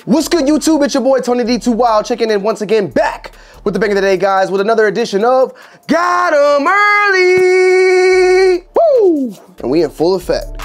What's good, YouTube? It's your boy Tonyd2wild checking in once again, back with the bang of the day, guys, with another edition of Got 'em Early. Woo! And we in full effect.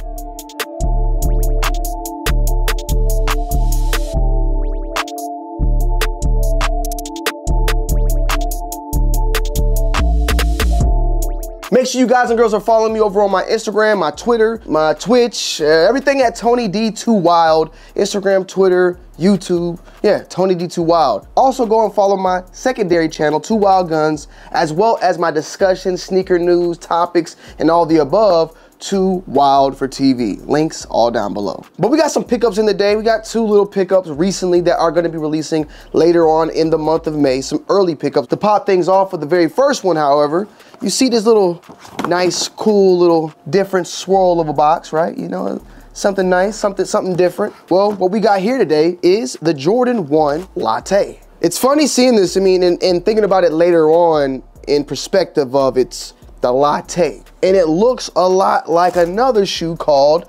Make sure you guys and girls are following me over on my Instagram, my Twitter, my Twitch, everything at Tonyd2wild, Instagram, Twitter, YouTube, yeah, Tonyd2wild. Also go and follow my secondary channel, 2 Wild Guns, as well as my discussion, sneaker news, topics, and all the above, 2 Wild for TV. Links all down below. But we got some pickups in the day. We got 2 little pickups recently that are gonna be releasing later on in the month of May, some early pickups. To pop things off with the very first one, however, you see this little nice, cool, little different swirl of a box, right? You know, something nice, something different. Well, what we got here today is the Jordan 1 LATTE. It's funny seeing this, I mean, and thinking about it later on in perspective of it's the LATTE. And it looks a lot like another shoe called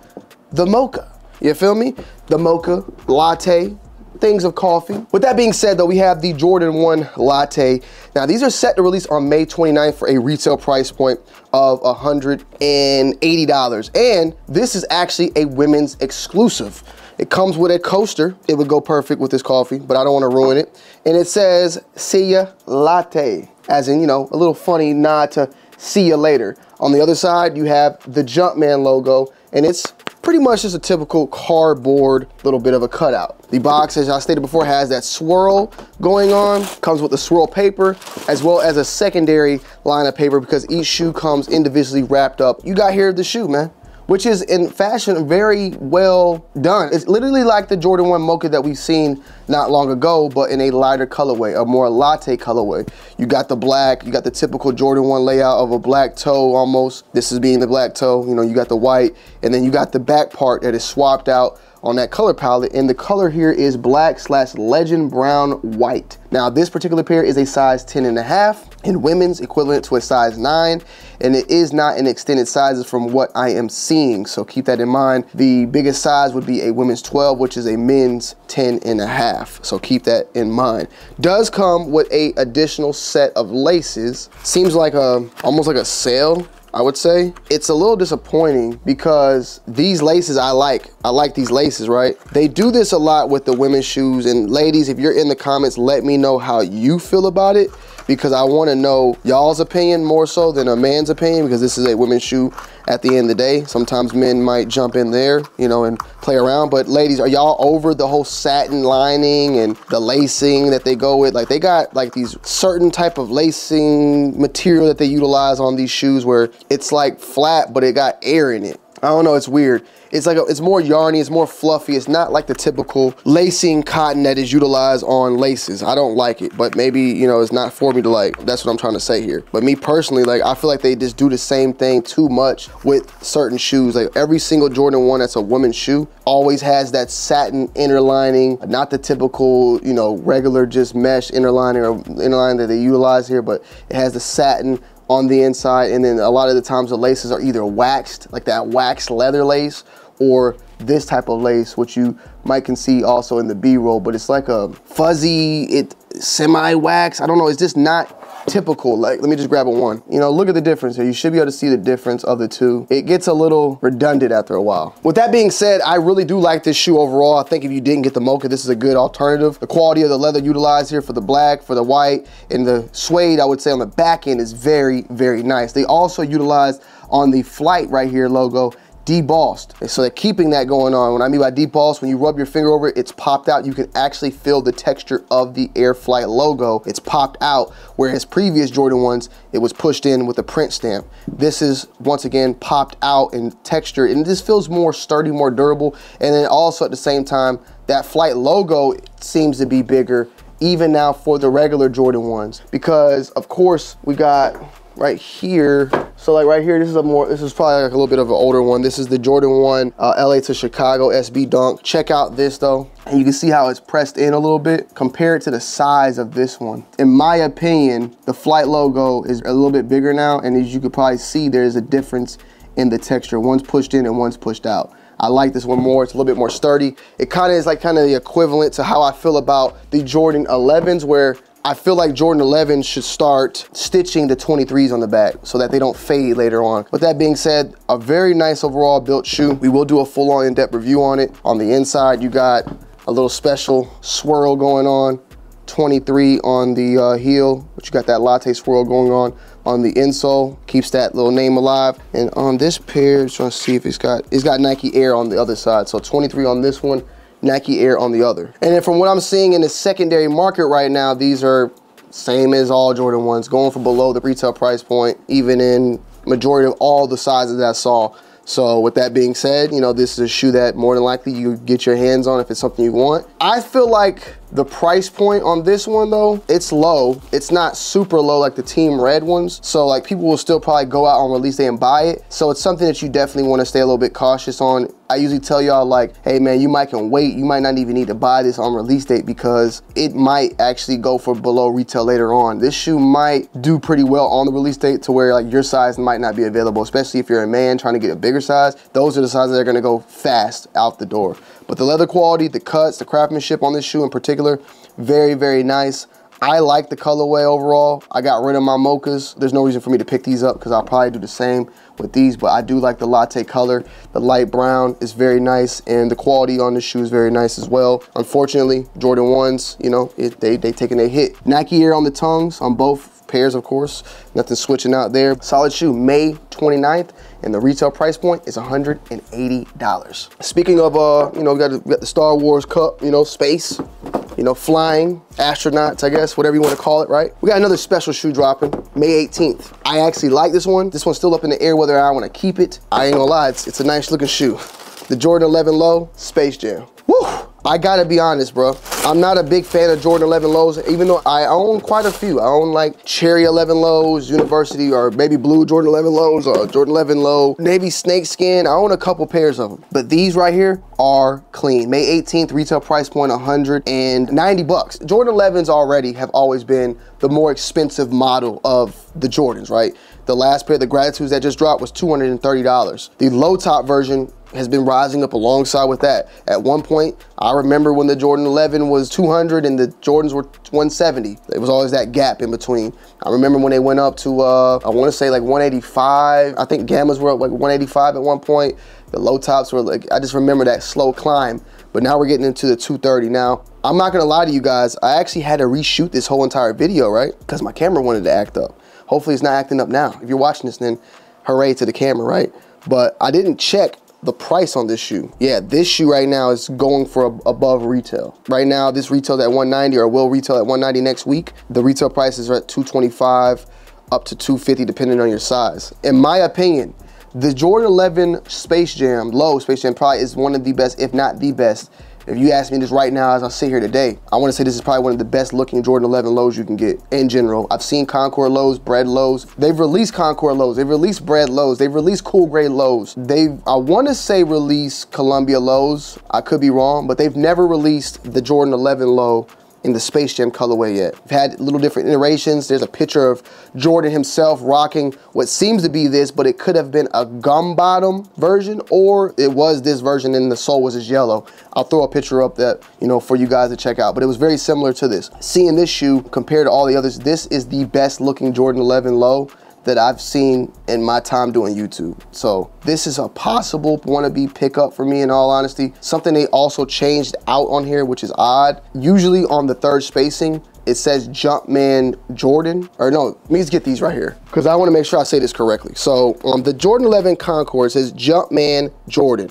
the Mocha. You feel me? The Mocha, Latte, things of coffee. With that being said, though, we have the Jordan 1 LATTE. Now, these are set to release on May 29th for a retail price point of $180. And this is actually a women's exclusive. It comes with a coaster. It would go perfect with this coffee, but I don't want to ruin it. And it says, "See ya latte," as in, you know, a little funny nod to see you later. On the other side, you have the Jumpman logo, and it's pretty much just a typical cardboard little bit of a cutout. The box, as I stated before, has that swirl going on, comes with the swirl paper, as well as a secondary line of paper because each shoe comes individually wrapped up. You got here the shoe, man, which is in fashion very well done. It's literally like the Jordan 1 Mocha that we've seen not long ago, but in a lighter colorway, a more latte colorway. You got the black, you got the typical Jordan 1 layout of a black toe almost. This is being the black toe, you know, you got the white, and then you got the back part that is swapped out on that color palette, and the color here is black/legend brown white. Now, this particular pair is a size 10.5 in women's, equivalent to a size 9, and it is not in extended sizes from what I am seeing, so keep that in mind. The biggest size would be a women's 12, which is a men's 10.5, so keep that in mind. Does come with a additional set of laces. Seems like almost like a sale, I would say. It's a little disappointing because these laces I like these laces, right? They do this a lot with the women's shoes, and ladies, if you're in the comments, let me know how you feel about it, because I want to know y'all's opinion more so than a man's opinion, because this is a women's shoe at the end of the day. Sometimes men might jump in there, you know, and play around, but ladies, are y'all over the whole satin lining and the lacing that they go with? Like, they got like these certain type of lacing material that they utilize on these shoes where it's like flat, but it got air in it. I don't know, it's weird. It's like it's more yarny, it's more fluffy. It's not like the typical lacing cotton that is utilized on laces. I don't like it, but maybe, you know, it's not for me to like. That's what I'm trying to say here. But me personally, like, I feel like they just do the same thing too much with certain shoes. Like, every single Jordan 1 that's a woman's shoe always has that satin inner lining, not the typical, you know, regular just mesh inner lining or inner lining that they utilize here, but it has the satin on the inside, and then a lot of the times the laces are either waxed, like that waxed leather lace, or this type of lace, which you might can see also in the B-roll, but it's like a fuzzy, semi-wax. I don't know, it's just not typical. Like, let me just grab one. You know, look at the difference here. You should be able to see the difference of the two. It gets a little redundant after a while. With that being said, I really do like this shoe overall. I think if you didn't get the Mocha, this is a good alternative. The quality of the leather utilized here for the black, for the white, and the suede, I would say on the back end is very, very nice. They also utilized on the Flight right here logo, debossed. And so they're keeping that going on. When I mean by debossed, when you rub your finger over it, it's popped out. You can actually feel the texture of the Air Flight logo. It's popped out, whereas previous Jordan 1s, it was pushed in with a print stamp. This is, once again, popped out in texture, and this feels more sturdy, more durable. And then also at the same time, that Flight logo seems to be bigger, even now for the regular Jordan 1s, because of course we got right here. So like right here, this is probably like a little bit of an older one. This is the Jordan 1 LA to Chicago SB Dunk. Check out this though, and you can see how it's pressed in a little bit compared to the size of this one. In my opinion, the Flight logo is a little bit bigger now, and as you could probably see, there's a difference in the texture. One's pushed in and one's pushed out. I like this one more. It's a little bit more sturdy. It kind of is like the equivalent to how I feel about the Jordan 11s, where I feel like Jordan 11s should start stitching the 23s on the back so that they don't fade later on. With that being said, a very nice overall built shoe. We will do a full-on in-depth review on it. On the inside, you got a little special swirl going on. 23 on the heel, but you got that latte swirl going on the insole. Keeps that little name alive. And on this pair, just trying to see if it's got Nike Air on the other side. So 23 on this one, Nike Air on the other. And then from what I'm seeing in the secondary market right now, these are same as all Jordan 1s, going for below the retail price point, even in majority of all the sizes that I saw. So with that being said, you know, this is a shoe that more than likely you get your hands on if it's something you want. I feel like the price point on this one though, it's low. It's not super low like the Team Red ones. So like people will still probably go out on release day and buy it. So it's something that you definitely want to stay a little bit cautious on. I usually tell y'all like, hey man, you might can wait. You might not even need to buy this on release date because it might actually go for below retail later on. This shoe might do pretty well on the release date to where like your size might not be available, especially if you're a man trying to get a bigger size. Those are the sizes that are gonna go fast out the door. But the leather quality, the cuts, the craftsmanship on this shoe in particular, very, very nice. I like the colorway overall. I got rid of my mochas. There's no reason for me to pick these up because I'll probably do the same with these, but I do like the latte color. The light brown is very nice, and the quality on the shoe is very nice as well. Unfortunately, Jordan 1s, you know, they taking a hit. Nike Air on the tongues on both pairs, of course. Nothing switching out there. Solid shoe, May 29th, and the retail price point is $180. Speaking of, you know, we got the Star Wars Cup, you know, space, you know, flying, astronauts, I guess, whatever you want to call it, right? We got another special shoe dropping, May 18th. I actually like this one. This one's still up in the air whether I want to keep it. I ain't gonna lie, it's a nice looking shoe. The Jordan 11 Low, Space Jam. Woo! I gotta be honest, bro. I'm not a big fan of Jordan 11 Lows, even though I own quite a few. I own like Cherry 11 Lows, University, or Baby Blue Jordan 11 Lows, or Jordan 11 Low, Navy Snakeskin. I own a couple pairs of them. But these right here are clean. May 18th, retail price point $190. Jordan 11s already have always been the more expensive model of the Jordans, right? The last pair, the Gratitudes that just dropped, was $230. The low top version has been rising up alongside with that. At one point, I remember when the Jordan 11 was 200 and the Jordans were 170. There was always that gap in between. I remember when they went up to, I wanna say like 185. I think Gammas were up like 185 at one point. The low tops were like, I just remember that slow climb. But now we're getting into the 230. Now, I'm not gonna lie to you guys, I actually had to reshoot this whole entire video, right? Because my camera wanted to act up. Hopefully it's not acting up now. If you're watching this, then hooray to the camera, right? But I didn't check the price on this shoe. Yeah, this shoe right now is going for above retail. Right now, this retails at $190 or will retail at $190 next week. The retail prices are at $225 up to $250 depending on your size. In my opinion, the Jordan 11 Space Jam, Low Space Jam, probably is one of the best, if not the best. If you ask me this right now as I sit here today, I want to say this is probably one of the best looking Jordan 11 Lows you can get in general. I've seen Concord Lows, Bread Lows. They've released Concord Lows. They've released Bread Lows. They've released Cool Grade Lows. They've, I want to say, released Columbia Lows. I could be wrong, but they've never released the Jordan 11 Low in the Space Jam colorway yet. We've had little different iterations. There's a picture of Jordan himself rocking what seems to be this, but it could have been a gum bottom version, or it was this version and the sole was just yellow. I'll throw a picture up that, you know, for you guys to check out, but it was very similar to this. Seeing this shoe compared to all the others, this is the best looking Jordan 11 Low that I've seen in my time doing YouTube. So this is a possible wannabe pickup for me, in all honesty. Something they also changed out on here, which is odd. Usually on the third spacing, it says Jumpman Jordan, or no, let me just get these right here, because I wanna make sure I say this correctly. So on the Jordan 11 Concord, it says Jumpman Jordan,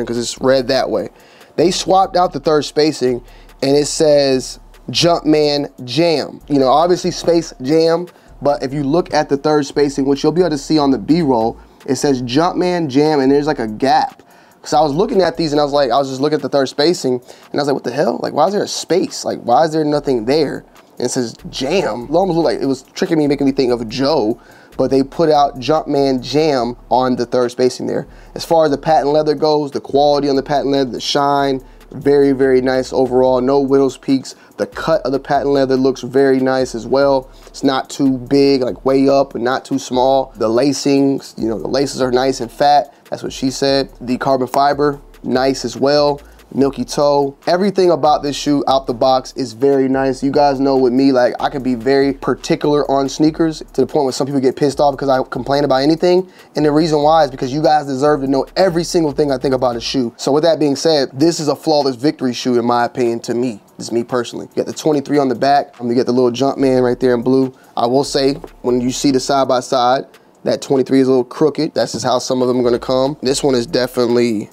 because it's read that way. They swapped out the third spacing and it says Jumpman Jam. You know, obviously Space Jam, but if you look at the third spacing, which you'll be able to see on the B-roll, it says Jumpman Jam, and there's like a gap. So I was looking at these and I was just looking at the third spacing and I was like, what the hell? Like, why is there a space? Like, why is there nothing there? And it says Jam. It almost looked like it was tricking me, making me think of Joe, but they put out Jumpman Jam on the third spacing there. As far as the patent leather goes, the quality on the patent leather, the shine, Very, very nice overall. No widow's peaks. The cut of the patent leather looks very nice as well. It's not too big, like way up, and not too small. The lacings, you know, the laces are nice and fat. That's what she said. The carbon fiber, nice as well. Milky toe. Everything about this shoe out the box is very nice. You guys know with me, like, I can be very particular on sneakers to the point where some people get pissed off because I complain about anything. And the reason why is because you guys deserve to know every single thing I think about a shoe. So with that being said, this is a flawless victory shoe in my opinion, to me. This is me personally. You got the 23 on the back. You get the little jump man right there in blue. I will say, when you see the side by side, that 23 is a little crooked. That's just how some of them are gonna come. This one is definitely,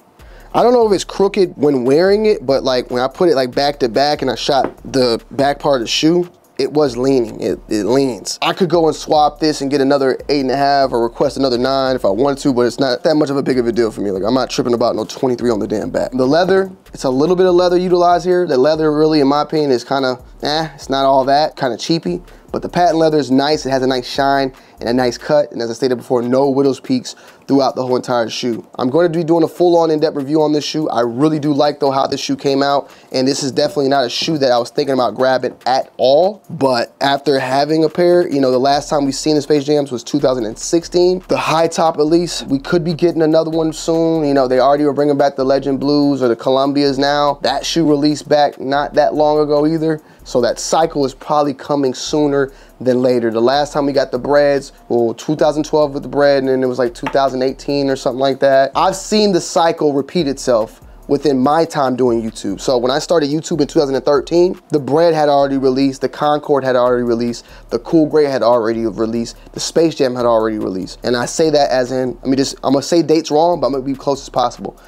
I don't know if it's crooked when wearing it, but like when I put it like back to back and I shot the back part of the shoe, it was leaning, it leans. I could go and swap this and get another 8.5 or request another 9 if I wanted to, but it's not that much of a big of a deal for me. Like, I'm not tripping about no 23 on the damn back. The leather, it's a little bit of leather utilized here. The leather really, in my opinion, is kind of, it's not all that, kind of cheapy. But the patent leather is nice. It has a nice shine and a nice cut. And as I stated before, no widow's peaks throughout the whole entire shoe. I'm going to be doing a full-on in-depth review on this shoe. I really do like, though, how this shoe came out. And this is definitely not a shoe that I was thinking about grabbing at all. But after having a pair, you know, the last time we seen the Space Jams was 2016. The high top, at least, we could be getting another one soon. You know, they already were bringing back the Legend Blues or the Columbias now. That shoe released back not that long ago either. So that cycle is probably coming sooner than later. The last time we got the breads, well, 2012 with the bread, and then it was like 2018 or something like that. I've seen the cycle repeat itself within my time doing YouTube. So when I started YouTube in 2013, the bread had already released, the Concord had already released, the Cool Gray had already released, the Space Jam had already released. And I say that as in, I'm gonna say dates wrong, but I'm gonna be close as possible.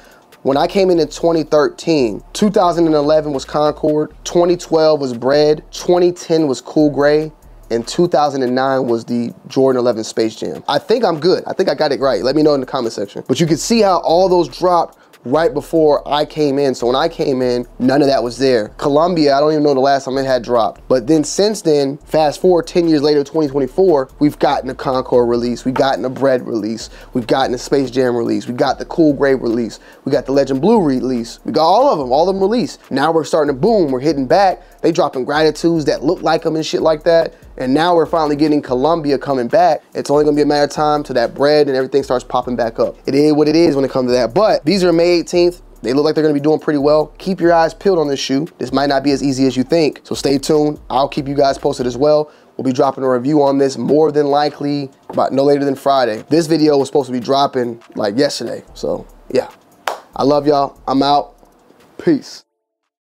When I came in 2013, 2011 was Concord, 2012 was Bread, 2010 was Cool Gray, and 2009 was the Jordan 11 Space Jam. I think I'm good. I think I got it right. Let me know in the comment section. But you can see how all those dropped right before I came in. So when I came in, none of that was there. Columbia, I don't even know the last time it had dropped. But then since then, fast forward 10 years later, 2024, we've gotten a Concord release, we've gotten a Bread release, we've gotten a Space Jam release, we got the Cool Gray release, we got the Legend Blue release, we got all of them released. Now we're starting to boom, we're hitting back. They dropping Gratitudes that look like them and shit like that. And now we're finally getting Columbia coming back. It's only gonna be a matter of time till that bread and everything starts popping back up. It is what it is when it comes to that. But these are May 18th. They look like they're gonna be doing pretty well. Keep your eyes peeled on this shoe. This might not be as easy as you think. So stay tuned. I'll keep you guys posted as well. We'll be dropping a review on this more than likely about no later than Friday. This video was supposed to be dropping like yesterday. So yeah, I love y'all. I'm out. Peace.